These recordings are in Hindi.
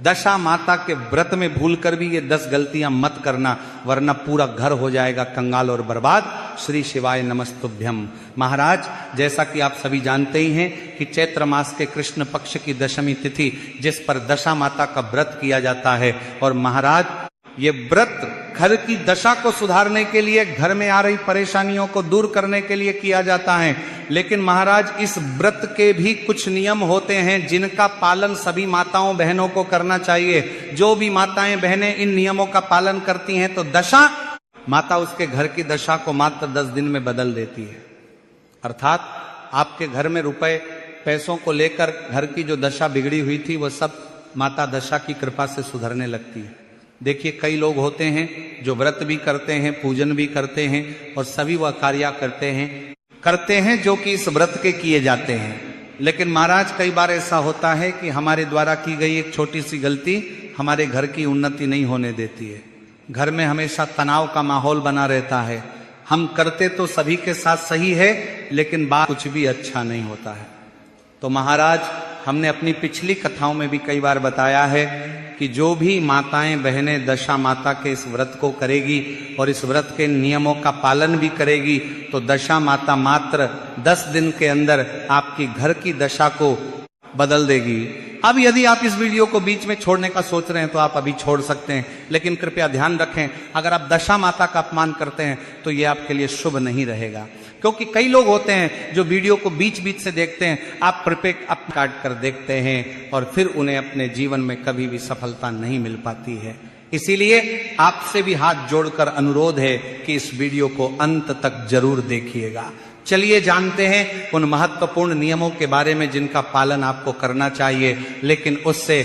दशा माता के व्रत में भूल कर भी ये 10 गलतियां मत करना, वरना पूरा घर हो जाएगा कंगाल और बर्बाद। श्री शिवाय नमस्तुभ्यम। महाराज, जैसा कि आप सभी जानते ही हैं कि चैत्र मास के कृष्ण पक्ष की दशमी तिथि, जिस पर दशा माता का व्रत किया जाता है, और महाराज ये व्रत घर की दशा को सुधारने के लिए, घर में आ रही परेशानियों को दूर करने के लिए किया जाता है। लेकिन महाराज, इस व्रत के भी कुछ नियम होते हैं जिनका पालन सभी माताओं बहनों को करना चाहिए। जो भी माताएं बहनें इन नियमों का पालन करती हैं तो दशा माता उसके घर की दशा को मात्र 10 दिन में बदल देती है। अर्थात आपके घर में रुपए पैसों को लेकर घर की जो दशा बिगड़ी हुई थी वो सब माता दशा की कृपा से सुधरने लगती है। देखिए, कई लोग होते हैं जो व्रत भी करते हैं, पूजन भी करते हैं और सभी वह कार्य करते हैं जो कि इस व्रत के किए जाते हैं। लेकिन महाराज, कई बार ऐसा होता है कि हमारे द्वारा की गई एक छोटी सी गलती हमारे घर की उन्नति नहीं होने देती है। घर में हमेशा तनाव का माहौल बना रहता है। हम करते तो सभी के साथ सही है, लेकिन बात कुछ भी अच्छा नहीं होता है। तो महाराज, हमने अपनी पिछली कथाओं में भी कई बार बताया है कि जो भी माताएं बहनें दशा माता के इस व्रत को करेगी और इस व्रत के नियमों का पालन भी करेगी, तो दशा माता मात्र 10 दिन के अंदर आपकी घर की दशा को बदल देगी। अब यदि आप इस वीडियो को बीच में छोड़ने का सोच रहे हैं तो आप अभी छोड़ सकते हैं, लेकिन कृपया ध्यान रखें, अगर आप दशा माता का अपमान करते हैं तो यह आपके लिए शुभ नहीं रहेगा। क्योंकि कई लोग होते हैं जो वीडियो को बीच बीच से देखते हैं, आप कृपया काट कर देखते हैं और फिर उन्हें अपने जीवन में कभी भी सफलता नहीं मिल पाती है। इसीलिए आपसे भी हाथ जोड़कर अनुरोध है कि इस वीडियो को अंत तक जरूर देखिएगा। चलिए जानते हैं उन महत्वपूर्ण नियमों के बारे में जिनका पालन आपको करना चाहिए। लेकिन उससे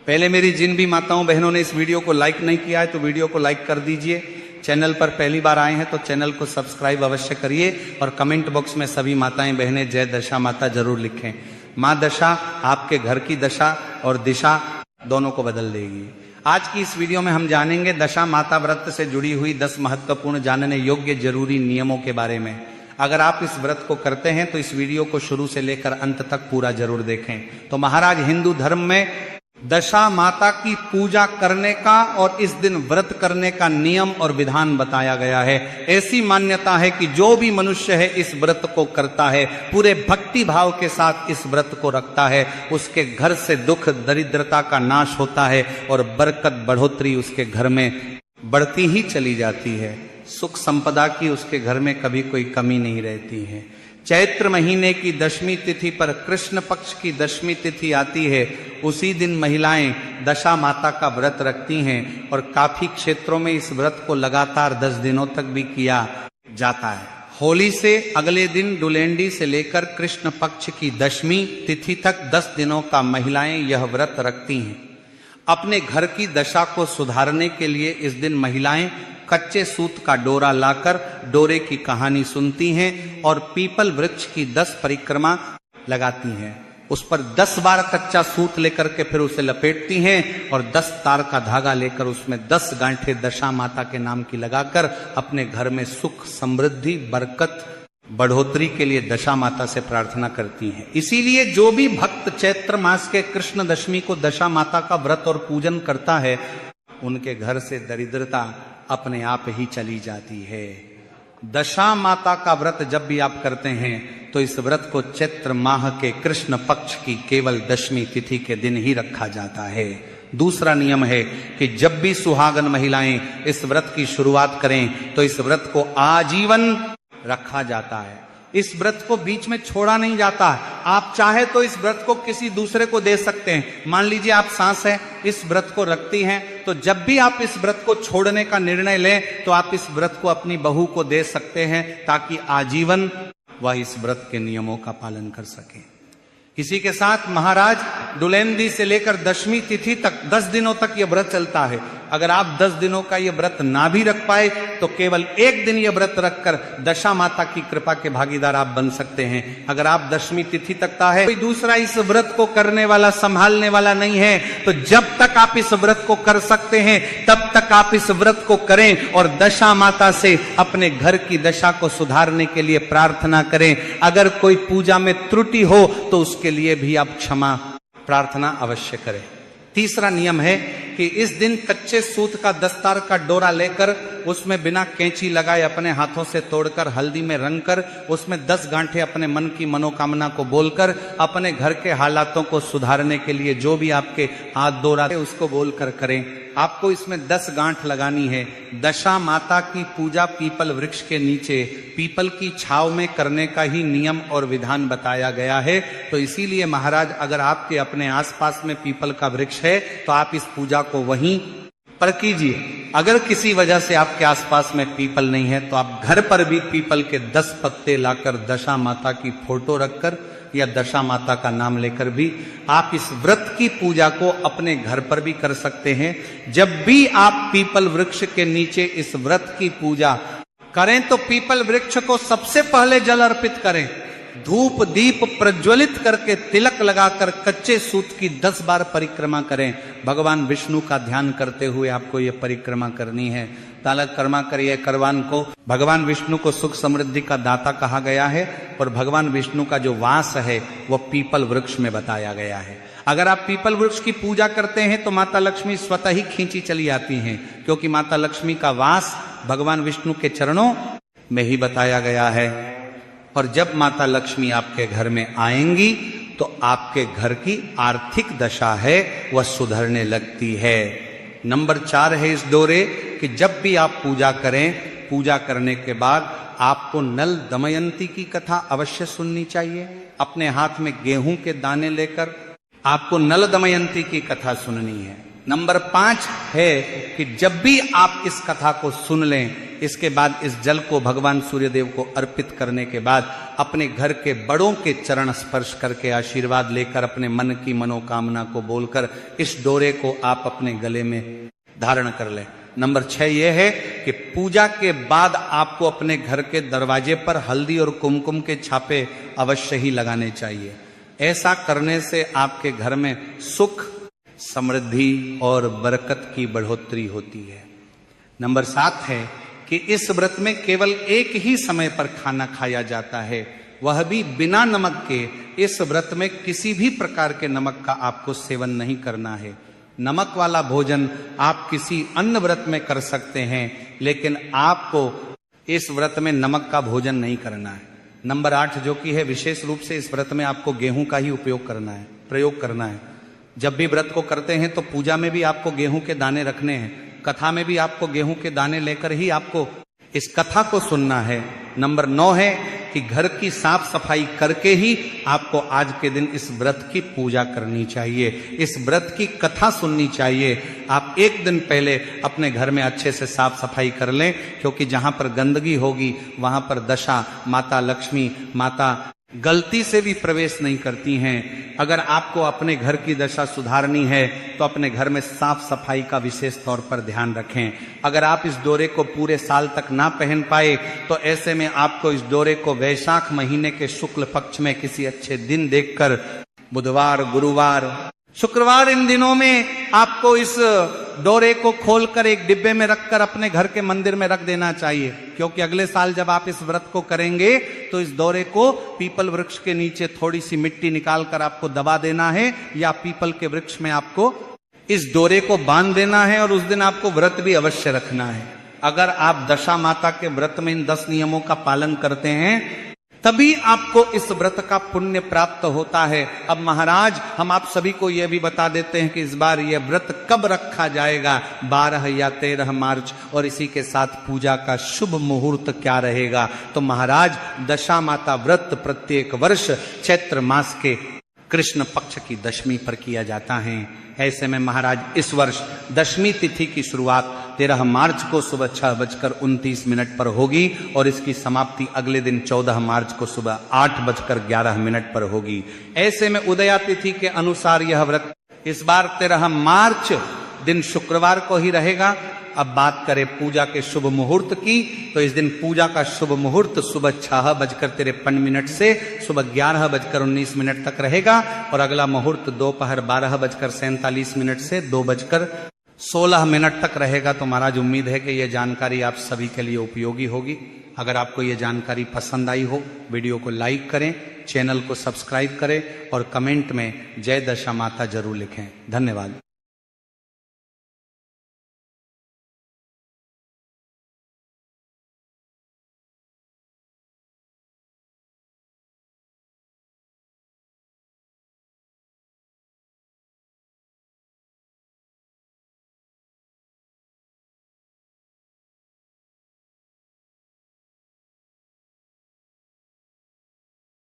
पहले मेरी जिन भी माताओं बहनों ने इस वीडियो को लाइक नहीं किया है तो वीडियो को लाइक कर दीजिए। चैनल पर पहली बार आए हैं तो चैनल को सब्सक्राइब अवश्य करिए और कमेंट बॉक्स में सभी माताएं बहनें जय दशा माता जरूर लिखें। माँ दशा आपके घर की दशा और दिशा दोनों को बदल देगी। आज की इस वीडियो में हम जानेंगे दशा माता व्रत से जुड़ी हुई 10 महत्वपूर्ण जानने योग्य जरूरी नियमों के बारे में। अगर आप इस व्रत को करते हैं तो इस वीडियो को शुरू से लेकर अंत तक पूरा जरूर देखें। तो महाराज, हिंदू धर्म में दशा माता की पूजा करने का और इस दिन व्रत करने का नियम और विधान बताया गया है। ऐसी मान्यता है कि जो भी मनुष्य है इस व्रत को करता है, पूरे भक्ति भाव के साथ इस व्रत को रखता है, उसके घर से दुख दरिद्रता का नाश होता है और बरकत बढ़ोतरी उसके घर में बढ़ती ही चली जाती है। सुख संपदा की उसके घर में कभी कोई कमी नहीं रहती है। चैत्र महीने की दशमी तिथि पर कृष्ण पक्ष की दशमी तिथि आती है। उसी दिन महिलाएं दशा माता का व्रत रखती हैं और काफी क्षेत्रों में इस व्रत को लगातार 10 दिनों तक भी किया जाता है। होली से अगले दिन डुलेंडी से लेकर कृष्ण पक्ष की दशमी तिथि तक 10 दिनों का महिलाएं यह व्रत रखती हैं। अपने घर की दशा को सुधारने के लिए इस दिन महिलाएं कच्चे सूत का डोरा लाकर डोरे की कहानी सुनती हैं और पीपल वृक्ष की 10 परिक्रमा लगाती हैं। उस पर 10 बार कच्चा सूत लेकर के फिर उसे लपेटती हैं और 10 तार का धागा लेकर उसमें 10 गांठें दशा माता के नाम की लगाकर अपने घर में सुख समृद्धि बरकत बढ़ोतरी के लिए दशा माता से प्रार्थना करती हैं। इसीलिए जो भी भक्त चैत्र मास के कृष्ण दशमी को दशा माता का व्रत और पूजन करता है, उनके घर से दरिद्रता अपने आप ही चली जाती है। दशा माता का व्रत जब भी आप करते हैं तो इस व्रत को चैत्र माह के कृष्ण पक्ष की केवल दशमी तिथि के दिन ही रखा जाता है। दूसरा नियम है कि जब भी सुहागन महिलाएं इस व्रत की शुरुआत करें तो इस व्रत को आजीवन रखा जाता है। इस व्रत को बीच में छोड़ा नहीं जाता है। आप चाहे तो इस व्रत को किसी दूसरे को दे सकते हैं। मान लीजिए आप सास हैं, इस व्रत को रखती हैं, तो जब भी आप इस व्रत को छोड़ने का निर्णय लें तो आप इस व्रत को अपनी बहू को दे सकते हैं ताकि आजीवन वह इस व्रत के नियमों का पालन कर सके। इसी के साथ महाराज, डुलेंदी से लेकर दशमी तिथि तक 10 दिनों तक यह व्रत चलता है। अगर आप 10 दिनों का यह व्रत ना भी रख पाए तो केवल एक दिन यह व्रत रखकर दशा माता की कृपा के भागीदार आप बन सकते हैं। अगर आप दशमी तिथि तक का है, कोई दूसरा इस व्रत को करने वाला संभालने वाला नहीं है, तो जब तक आप इस व्रत को कर सकते हैं तब तक आप इस व्रत को करें और दशा माता से अपने घर की दशा को सुधारने के लिए प्रार्थना करें। अगर कोई पूजा में त्रुटि हो तो उसके लिए भी आप क्षमा प्रार्थना अवश्य करें। तीसरा नियम है कि इस दिन कच्चे सूत का दस्तार का डोरा लेकर उसमें बिना कैंची लगाए अपने हाथों से तोड़कर हल्दी में रंग कर उसमें 10 गांठें अपने मन की मनोकामना को बोलकर अपने घर के हालातों को सुधारने के लिए जो भी आपके हाथ डोरा है उसको बोलकर करें। आपको इसमें 10 गांठ लगानी है। दशा माता की पूजा पीपल वृक्ष के नीचे पीपल की छाव में करने का ही नियम और विधान बताया गया है। तो इसीलिए महाराज अगर आपके अपने आसपास में पीपल का वृक्ष है तो आप इस पूजा को वहीं पर कीजिए। अगर किसी वजह से आपके आसपास में पीपल नहीं है तो आप घर पर भी पीपल के 10 पत्ते लाकर दशा माता की फोटो रखकर या दशा माता का नाम लेकर भी आप इस व्रत की पूजा को अपने घर पर भी कर सकते हैं। जब भी आप पीपल वृक्ष के नीचे इस व्रत की पूजा करें तो पीपल वृक्ष को सबसे पहले जल अर्पित करें। धूप दीप प्रज्वलित करके तिलक लगाकर कच्चे सूत की 10 बार परिक्रमा करें। भगवान विष्णु का ध्यान करते हुए आपको यह परिक्रमा करनी है। तालक कर्मा करिए करवान को। भगवान विष्णु को सुख समृद्धि का दाता कहा गया है और भगवान विष्णु का जो वास है वह पीपल वृक्ष में बताया गया है। अगर आप पीपल वृक्ष की पूजा करते हैं तो माता लक्ष्मी स्वतः ही खींची चली आती हैं, क्योंकि माता लक्ष्मी का वास भगवान विष्णु के चरणों में ही बताया गया है। और जब माता लक्ष्मी आपके घर में आएंगी तो आपके घर की आर्थिक दशा है वह सुधरने लगती है। नंबर 4 है इस डोरे कि जब भी आप पूजा करें, पूजा करने के बाद आपको नल दमयंती की कथा अवश्य सुननी चाहिए। अपने हाथ में गेहूं के दाने लेकर आपको नल दमयंती की कथा सुननी है। नंबर 5 है कि जब भी आप इस कथा को सुन लें, इसके बाद इस जल को भगवान सूर्यदेव को अर्पित करने के बाद अपने घर के बड़ों के चरण स्पर्श करके आशीर्वाद लेकर अपने मन की मनोकामना को बोलकर इस डोरे को आप अपने गले में धारण कर लें। नंबर 6 यह है कि पूजा के बाद आपको अपने घर के दरवाजे पर हल्दी और कुमकुम के छापे अवश्य ही लगाने चाहिए। ऐसा करने से आपके घर में सुख समृद्धि और बरकत की बढ़ोतरी होती है। नंबर 7 है कि इस व्रत में केवल एक ही समय पर खाना खाया जाता है, वह भी बिना नमक के। इस व्रत में किसी भी प्रकार के नमक का आपको सेवन नहीं करना है। नमक वाला भोजन आप किसी अन्य व्रत में कर सकते हैं, लेकिन आपको इस व्रत में नमक का भोजन नहीं करना है। नंबर 8 जो कि है विशेष रूप से इस व्रत में आपको गेहूं का ही प्रयोग करना है। जब भी व्रत को करते हैं तो पूजा में भी आपको गेहूं के दाने रखने हैं, कथा में भी आपको गेहूं के दाने लेकर ही आपको इस कथा को सुनना है। नंबर 9 है कि घर की साफ सफाई करके ही आपको आज के दिन इस व्रत की पूजा करनी चाहिए, इस व्रत की कथा सुननी चाहिए। आप एक दिन पहले अपने घर में अच्छे से साफ सफाई कर लें, क्योंकि जहां पर गंदगी होगी वहां पर दशा माता लक्ष्मी माता गलती से भी प्रवेश नहीं करती हैं। अगर आपको अपने घर की दशा सुधारनी है तो अपने घर में साफ सफाई का विशेष तौर पर ध्यान रखें। अगर आप इस डोरे को पूरे साल तक ना पहन पाए तो ऐसे में आपको इस डोरे को वैशाख महीने के शुक्ल पक्ष में किसी अच्छे दिन देखकर बुधवार, गुरुवार, शुक्रवार, इन दिनों में आपको इस डोरे को खोलकर एक डिब्बे में रखकर अपने घर के मंदिर में रख देना चाहिए, क्योंकि अगले साल जब आप इस व्रत को करेंगे तो इस डोरे को पीपल वृक्ष के नीचे थोड़ी सी मिट्टी निकालकर आपको दबा देना है, या पीपल के वृक्ष में आपको इस डोरे को बांध देना है और उस दिन आपको व्रत भी अवश्य रखना है। अगर आप दशा माता के व्रत में इन 10 नियमों का पालन करते हैं तभी आपको इस व्रत का पुण्य प्राप्त होता है। अब महाराज हम आप सभी को यह भी बता देते हैं कि इस बार यह व्रत कब रखा जाएगा, 12 या 13 मार्च, और इसी के साथ पूजा का शुभ मुहूर्त क्या रहेगा। तो महाराज दशा माता व्रत प्रत्येक वर्ष चैत्र मास के कृष्ण पक्ष की दशमी पर किया जाता है। ऐसे में महाराज इस वर्ष दशमी तिथि की शुरुआत 13 मार्च को सुबह 6:29 पर होगी और इसकी समाप्ति अगले दिन 14 मार्च को सुबह 8:11 पर होगी। ऐसे में उदया तिथि के अनुसार यह व्रत इस बार 13 मार्च दिन शुक्रवार को ही रहेगा। अब बात करें पूजा के शुभ मुहूर्त की, तो इस दिन पूजा का शुभ मुहूर्त सुबह 6:53 से सुबह 11:19 तक रहेगा और अगला मुहूर्त दोपहर 12:47 से 2:16 तक रहेगा। तो महाराज उम्मीद है कि यह जानकारी आप सभी के लिए उपयोगी होगी। अगर आपको यह जानकारी पसंद आई हो, वीडियो को लाइक करें, चैनल को सब्सक्राइब करें और कमेंट में जय दशा माता जरूर लिखें। धन्यवाद।